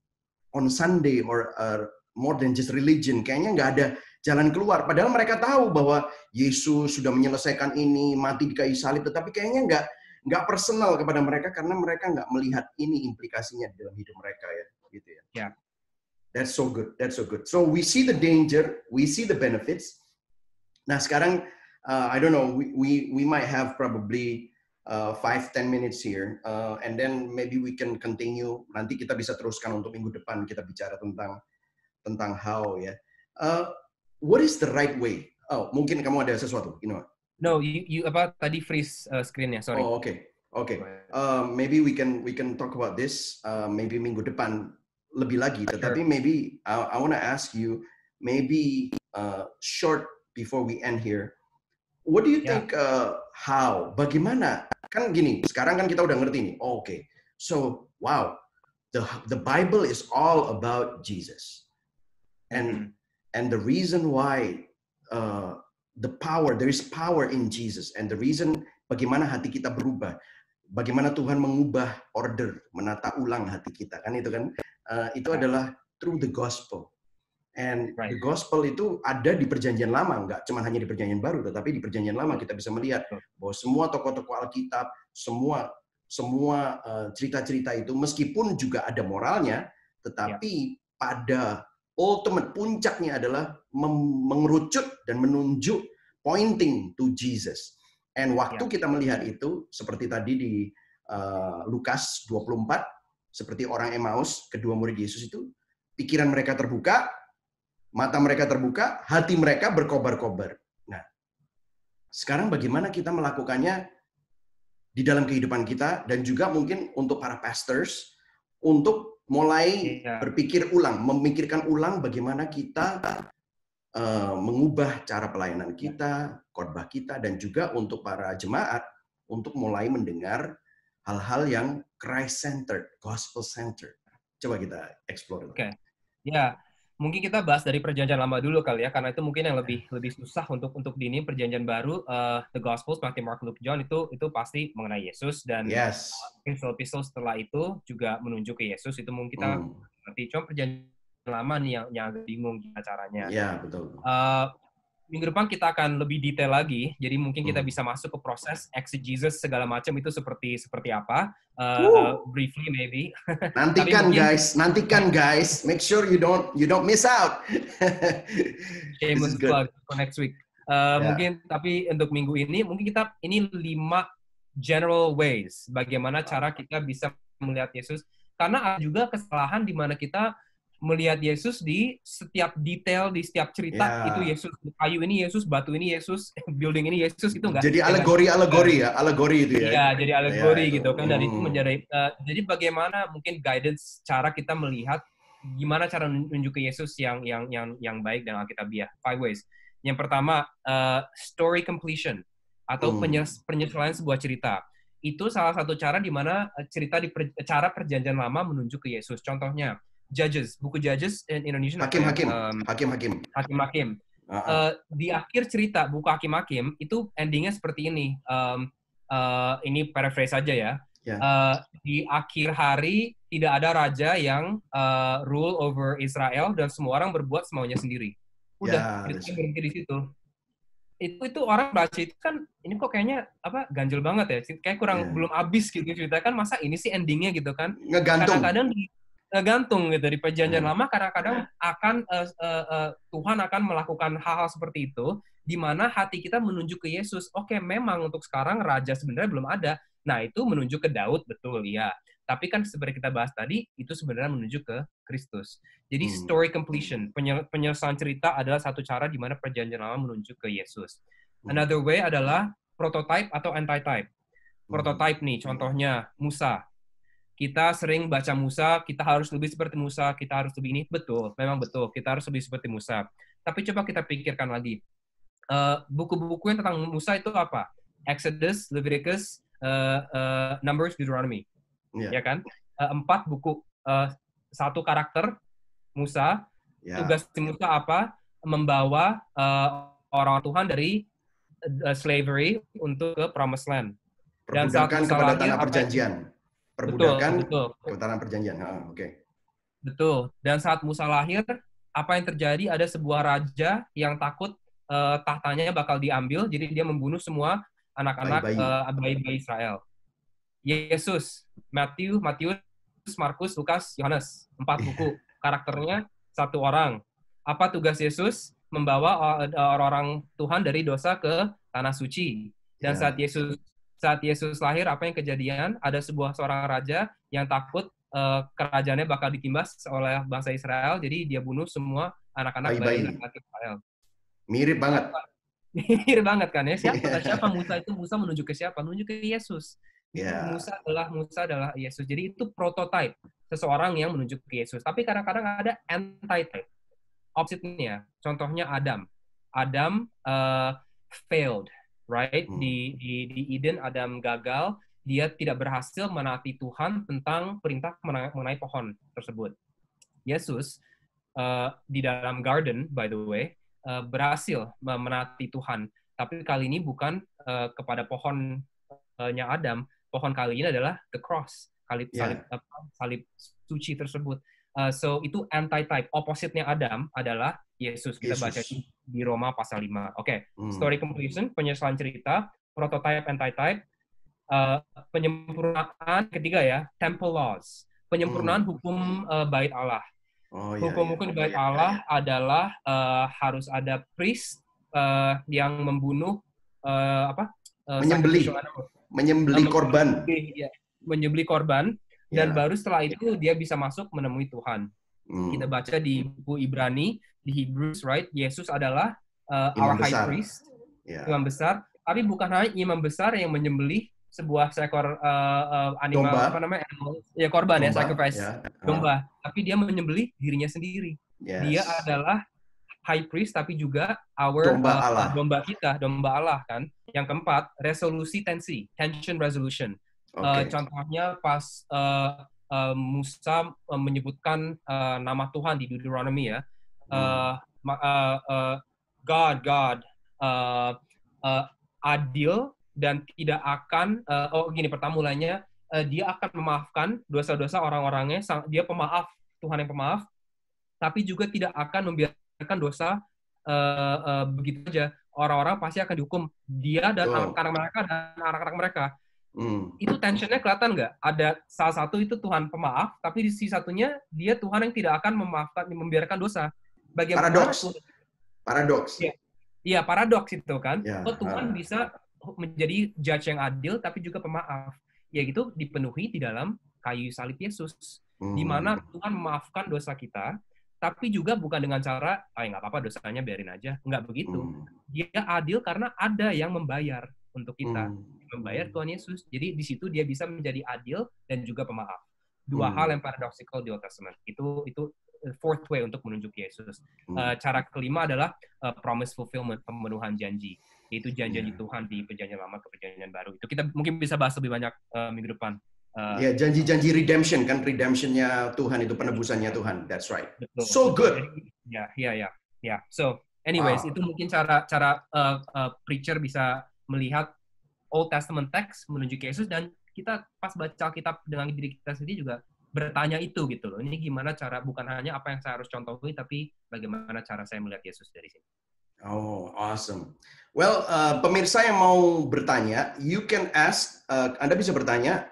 on Sunday or more than just religion. Kayaknya nggak ada jalan keluar. Padahal mereka tahu bahwa Yesus sudah menyelesaikan ini, mati di kayu salib, tetapi kayaknya nggak personal kepada mereka karena mereka nggak melihat ini implikasinya dalam hidup mereka ya, gitu ya. Yeah. That's so good. That's so good. So we see the danger, we see the benefits. Nah sekarang I don't know, we might have probably 5-10 minutes here, and then maybe we can continue. Nanti kita bisa teruskan untuk minggu depan kita bicara tentang how ya. What is the right way? Oh mungkin kamu ada sesuatu, you know? No, you tadi freeze screen-nya, sorry. Oh, okay. Maybe we can talk about this maybe minggu depan lebih lagi. Tetapi maybe I want to ask you maybe short before we end here. What do you think? How? Bagaimana? Kan gini. Sekarang kan kita udah ngerti nih. Oh, okay. So wow, the Bible is all about Jesus. And And the reason why there is power in Jesus, and the reason bagaimana hati kita berubah, bagaimana Tuhan mengubah order, menata ulang hati kita, kan itu kan, itu adalah through the gospel. And the gospel itu ada di perjanjian lama, nggak cuma hanya di perjanjian baru, tetapi di perjanjian lama kita bisa melihat bahwa semua tokoh-tokoh Alkitab, semua cerita-cerita itu meskipun juga ada moralnya, tetapi pada ultimate puncaknya adalah mengerucut dan menunjuk pointing to Jesus. And waktu kita melihat itu, seperti tadi di Lukas 24, seperti orang Emmaus, kedua murid Yesus itu, pikiran mereka terbuka, mata mereka terbuka, hati mereka berkobar-kobar. Nah, sekarang bagaimana kita melakukannya di dalam kehidupan kita, dan juga mungkin untuk para pastors, untuk mulai berpikir ulang, memikirkan ulang bagaimana kita mengubah cara pelayanan kita, khotbah kita, dan juga untuk para jemaat, untuk mulai mendengar hal-hal yang Christ-centered, gospel-centered. Coba kita explore. Oke. Ya, mungkin kita bahas dari perjanjian lama dulu kali ya, karena itu mungkin yang lebih susah untuk di ini perjanjian baru. The Gospels, Matthew, Mark, Luke, John itu pasti mengenai Yesus, dan episode setelah itu juga menunjuk ke Yesus. Itu mungkin kita ngerti. Cuma perjanjian lama nih yang agak bingung gimana caranya. Iya, betul. Minggu depan kita akan lebih detail lagi, jadi mungkin kita bisa masuk ke proses exegesis segala macam itu seperti apa, briefly maybe. Nantikan guys, make sure you don't miss out. Shameless plug for next week. Mungkin tapi untuk minggu ini mungkin ini 5 general ways bagaimana cara kita bisa melihat Yesus, karena ada juga kesalahan di mana kita melihat Yesus di setiap detail, di setiap cerita itu Yesus, kayu ini Yesus, batu ini Yesus, building ini Yesus, itu enggak. Jadi alegori itu ya. Iya, jadi alegori gitu kan, dan itu menjadi jadi bagaimana mungkin guidance cara kita melihat gimana cara menunjuk ke Yesus yang baik dan alkitabiah. 5 ways. Yang pertama, story completion atau penyesuaian sebuah cerita. Itu salah satu cara di mana cara perjanjian lama menunjuk ke Yesus. Contohnya Judges, buku Judges in Indonesia. Hakim-hakim. Di akhir cerita buku Hakim-hakim itu endingnya seperti ini. Ini paraphrase saja ya. Di akhir hari tidak ada raja yang rule over Israel, dan semua orang berbuat semaunya sendiri. Udah, itu berhenti di situ. Itu orang baca itu kan, ini kok kayaknya ganjel banget ya. Kayak belum habis gitu cerita kan, masa ini sih endingnya gitu kan. Kadang-kadang gantung gitu di perjanjian lama, kadang-kadang Tuhan akan melakukan hal-hal seperti itu di mana hati kita menunjuk ke Yesus. Oke, memang untuk sekarang raja sebenarnya belum ada. Nah, itu menunjuk ke Daud, betul ya. Tapi kan seperti kita bahas tadi, itu sebenarnya menunjuk ke Kristus. Jadi story completion, penyelesaian cerita adalah satu cara di mana perjanjian lama menunjuk ke Yesus. Another way adalah prototype atau antitype. Prototype nih, contohnya Musa. Kita sering baca Musa, kita harus lebih seperti Musa, kita harus lebih ini. Betul, memang betul, kita harus lebih seperti Musa. Tapi coba kita pikirkan lagi. Buku-buku yang tentang Musa itu apa? Exodus, Leviticus, Numbers, Deuteronomy. Ya kan? 4 buku. 1 karakter Musa. Tugas Musa apa? Membawa orang Tuhan dari slavery untuk ke Promised Land. Dan saat Musa kepada tanah perjanjian. Perbudakan ke tanah perjanjian. Betul. Dan saat Musa lahir, apa yang terjadi? Ada sebuah raja yang takut tahtanya bakal diambil, jadi dia membunuh semua anak-anak bayi-bayi Israel. Yesus, Matius, Markus, Lukas, Yohanes, 4 buku. Karakternya 1 orang. Apa tugas Yesus? Membawa orang-orang Tuhan dari dosa ke tanah suci. Dan saat Yesus lahir, apa yang kejadian? Ada seorang raja yang takut kerajaannya bakal ditimbas oleh bangsa Israel, jadi dia bunuh semua anak-anak bayi Israel. Mirip banget. Mirip banget kan ya? Siapa Musa itu? Musa menuju ke siapa? Menuju ke Yesus. Musa adalah Yesus. Jadi itu prototype seseorang yang menuju ke Yesus. Tapi kadang-kadang ada antitype, opposite-nya. Contohnya Adam. Adam failed. Right? Di Eden, Adam gagal. Dia tidak berhasil menaati Tuhan tentang perintah mengenai pohon tersebut. Yesus di dalam garden, by the way, berhasil menaati Tuhan. Tapi kali ini bukan kepada pohonnya Adam. Pohon kali ini adalah the cross, salib suci tersebut. So itu anti-type, opposite-nya Adam adalah Yesus. Kita baca di Roma pasal 5. Oke, story completion, penyesalan cerita, prototype, anti-type, penyempurnaan ketiga ya, temple laws, penyempurnaan hukum bait Allah. Hukum-hukum bait Allah adalah harus ada priest yang membunuh menyembelih korban. Menyembelih korban, dan baru setelah itu dia bisa masuk menemui Tuhan. Kita baca di buku Ibrani, di Hebrews, right? Yesus adalah our high priest, imam besar. Tapi bukan hanya imam besar yang menyembelih sebuah seekor animal, korban, sacrifice, domba. Tapi dia menyembelih dirinya sendiri. Dia adalah high priest, tapi juga domba kita, domba Allah kan. Yang keempat, resolusi tension resolution. Contohnya pas Musa menyebutkan nama Tuhan di Deuteronomy ya, God adil dan tidak akan pertama mulanya dia akan memaafkan dosa-dosa orang-orangnya. Dia pemaaf, Tuhan yang pemaaf, tapi juga tidak akan membiarkan dosa begitu aja. Orang-orang pasti akan dihukum, dia dan anak-anak mereka. Itu tensionnya kelihatan nggak? Ada salah satu itu Tuhan pemaaf, tapi di sisi satunya dia Tuhan yang tidak akan memaafkan, membiarkan dosa. Paradoks. Iya, paradoks itu kan. Tuhan bisa menjadi judge yang adil, tapi juga pemaaf. Ya gitu dipenuhi di dalam kayu salib Yesus, di mana Tuhan memaafkan dosa kita, tapi juga bukan dengan cara, nggak apa-apa dosanya biarin aja. Nggak begitu. Dia adil karena ada yang membayar untuk kita. Membayar Tuhan Yesus. Jadi di situ dia bisa menjadi adil dan juga pemaaf. Dua hal yang paradoxical di Old Testament. Itu fourth way untuk menunjuk Yesus. Cara kelima adalah promise fulfillment, pemenuhan janji. Yaitu janji Tuhan di perjanjian lama ke perjanjian baru. Itu kita mungkin bisa bahas lebih banyak minggu depan. Janji-janji redemption kan, redemption-nya Tuhan itu penebusannya Tuhan. That's right. Betul. So good. Ya. So, anyways, itu mungkin cara preacher bisa melihat Old Testament text menuju ke Yesus, dan kita pas baca kitab dengan diri kita sendiri juga bertanya itu gitu loh. Ini gimana cara, bukan hanya apa yang saya harus contohi, tapi bagaimana cara saya melihat Yesus dari sini. Oh, awesome. Well, pemirsa yang mau bertanya, you can ask. Anda bisa bertanya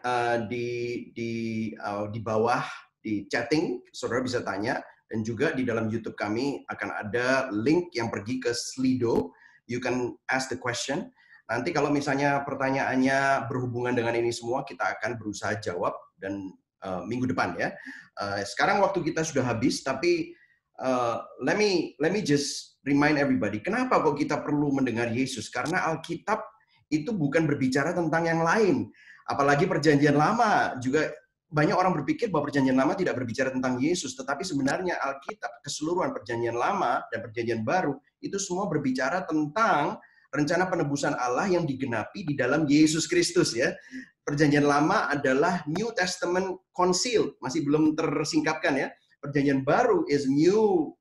di bawah di chatting, saudara bisa tanya, dan juga di dalam YouTube kami akan ada link yang pergi ke Slido. You can ask the question. Nanti kalau misalnya pertanyaannya berhubungan dengan ini semua, kita akan berusaha jawab dan minggu depan ya. Sekarang waktu kita sudah habis, tapi let me just remind everybody, kenapa kok kita perlu mendengar Yesus? Karena Alkitab itu bukan berbicara tentang yang lain. Apalagi Perjanjian Lama juga banyak orang berpikir bahwa Perjanjian Lama tidak berbicara tentang Yesus, tetapi sebenarnya Alkitab keseluruhan Perjanjian Lama dan Perjanjian Baru itu semua berbicara tentang rencana penebusan Allah yang digenapi di dalam Yesus Kristus ya. Perjanjian Lama adalah New Testament Concile, masih belum tersingkapkan ya. Perjanjian Baru is New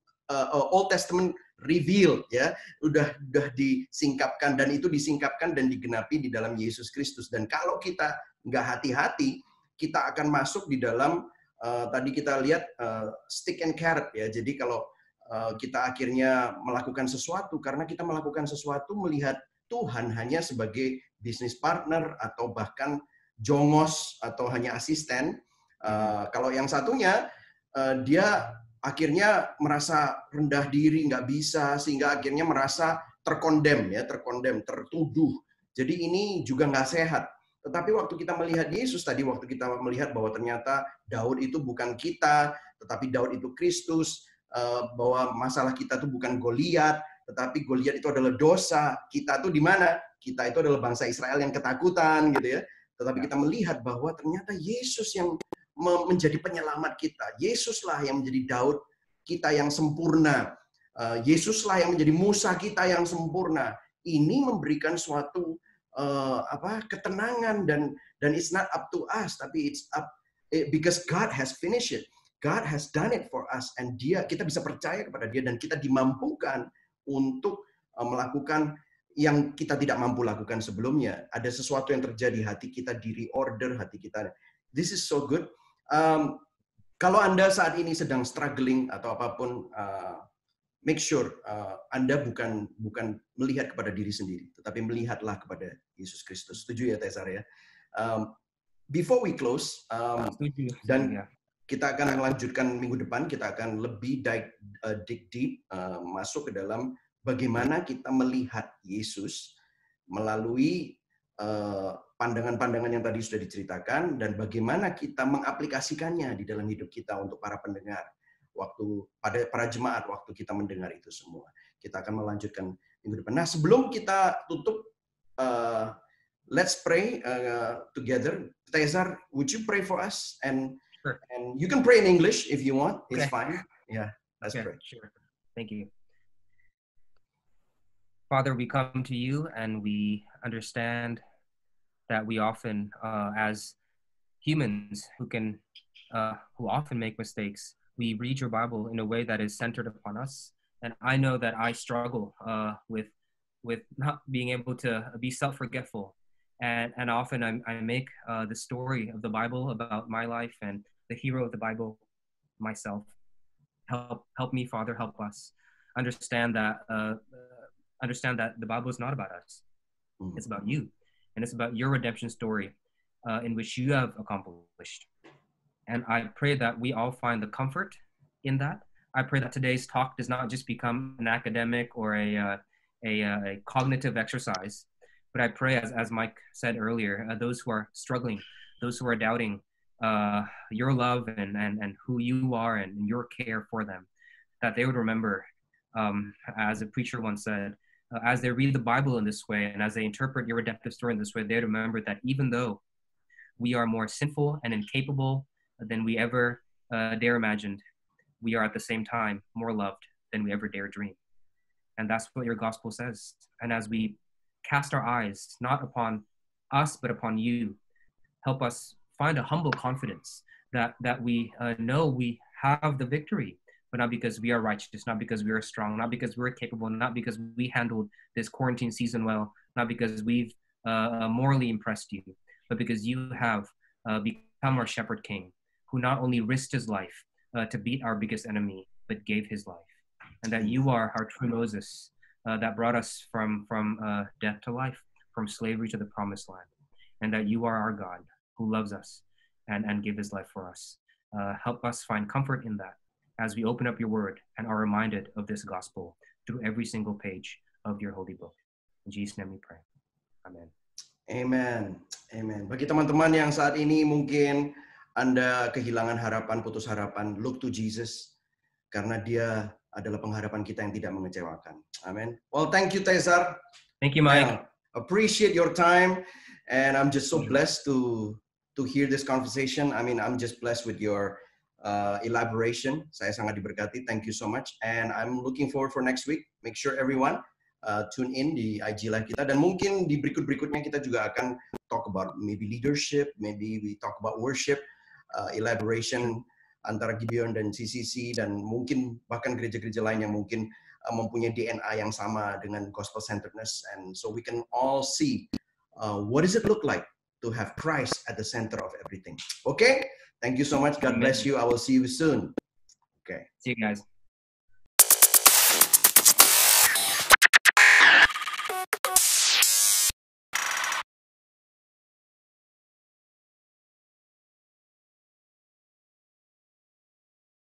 Old Testament Reveal ya. Udah disingkapkan, dan itu disingkapkan dan digenapi di dalam Yesus Kristus. Dan kalau kita nggak hati-hati, kita akan masuk di dalam tadi kita lihat stick and carrot ya. Jadi kalau kita akhirnya melakukan sesuatu karena kita melakukan sesuatu melihat Tuhan hanya sebagai bisnis partner atau bahkan jongos atau hanya asisten. Kalau yang satunya dia akhirnya merasa rendah diri, nggak bisa, sehingga akhirnya merasa terkondem, tertuduh. Jadi ini juga nggak sehat. Tetapi waktu kita melihat Yesus tadi, waktu kita melihat bahwa ternyata Daud itu bukan kita, tetapi Daud itu Kristus, bahwa masalah kita itu bukan Goliat, tetapi Goliat itu adalah dosa. Kita itu di mana? Kita itu adalah bangsa Israel yang ketakutan, gitu ya. Tetapi kita melihat bahwa ternyata Yesus yang menjadi penyelamat kita. Yesuslah yang menjadi Daud kita yang sempurna. Yesuslah yang menjadi Musa kita yang sempurna. Ini memberikan suatu ketenangan, dan it's not up to us, tapi it's up because God has finished it. God has done it for us, and kita bisa percaya kepada Dia, dan kita dimampukan untuk melakukan yang kita tidak mampu lakukan sebelumnya. Ada sesuatu yang terjadi, hati kita di-reorder, hati kita. This is so good. Kalau Anda saat ini sedang struggling atau apapun, make sure Anda bukan melihat kepada diri sendiri, tetapi melihatlah kepada Yesus Kristus. Setuju ya, Tesar ya? Before we close, dan kita akan melanjutkan minggu depan, kita akan lebih dig deep, masuk ke dalam bagaimana kita melihat Yesus melalui pandangan-pandangan yang tadi sudah diceritakan, dan bagaimana kita mengaplikasikannya di dalam hidup kita untuk para pendengar, pada para jemaat waktu kita mendengar itu semua. Kita akan melanjutkan minggu depan. Nah, sebelum kita tutup, let's pray together. Tesar, would you pray for us? And you can pray in English if you want. It's fine. Yeah, let's pray. Sure. Thank you. Father, we come to you and we understand that we often, as humans who often make mistakes, we read your Bible in a way that is centered upon us. And I know that I struggle with not being able to be self-forgetful. And often I make the story of the Bible about my life and the hero of the Bible myself. Help me, Father, help us understand that the Bible is not about us. It's about you, and it's about your redemption story in which you have accomplished. And I pray that we all find the comfort in that. I pray that today's talk does not just become an academic or a cognitive exercise, but I pray, as Mike said earlier, those who are struggling, those who are doubting your love and who you are and your care for them, that they would remember, as a preacher once said, as they read the Bible in this way and as they interpret your redemptive story in this way, they would remember that even though we are more sinful and incapable than we ever dare imagined, we are at the same time more loved than we ever dare dream. And that's what your gospel says. And as we cast our eyes not upon us but upon you, help us find a humble confidence that we know we have the victory, but not because we are righteous, not because we are strong, not because we're capable, not because we handled this quarantine season well, not because we've morally impressed you, but because you have become our shepherd king, who not only risked his life to beat our biggest enemy, but gave his life. And that you are our true Moses that brought us from death to life, from slavery to the promised land. And that you are our God who loves us and gave his life for us. Help us find comfort in that as we open up your word and are reminded of this gospel through every single page of your holy book. In Jesus' name we pray. Amen. Amen. Amen. Bagi teman-teman yang saat ini mungkin Anda kehilangan harapan, putus harapan, look to Jesus. Karena dia adalah pengharapan kita yang tidak mengecewakan. Amen. Well, thank you, Tesar. Thank you, Mike. Appreciate your time. And I'm just so blessed to hear this conversation. I mean, I'm just blessed with your elaboration. Saya sangat diberkati. Thank you so much. And I'm looking forward for next week. Make sure everyone tune in di IG Live kita. Dan mungkin di berikut-berikutnya kita juga akan talk about maybe leadership, maybe we talk about worship, elaboration antara Gibeon dan CCC, dan mungkin bahkan gereja-gereja lain yang mungkin mempunyai DNA yang sama dengan gospel centeredness. And so we can all see what does it look like to have Christ at the center of everything. Okay? Thank you so much. God bless you. I will see you soon. Okay. See you guys.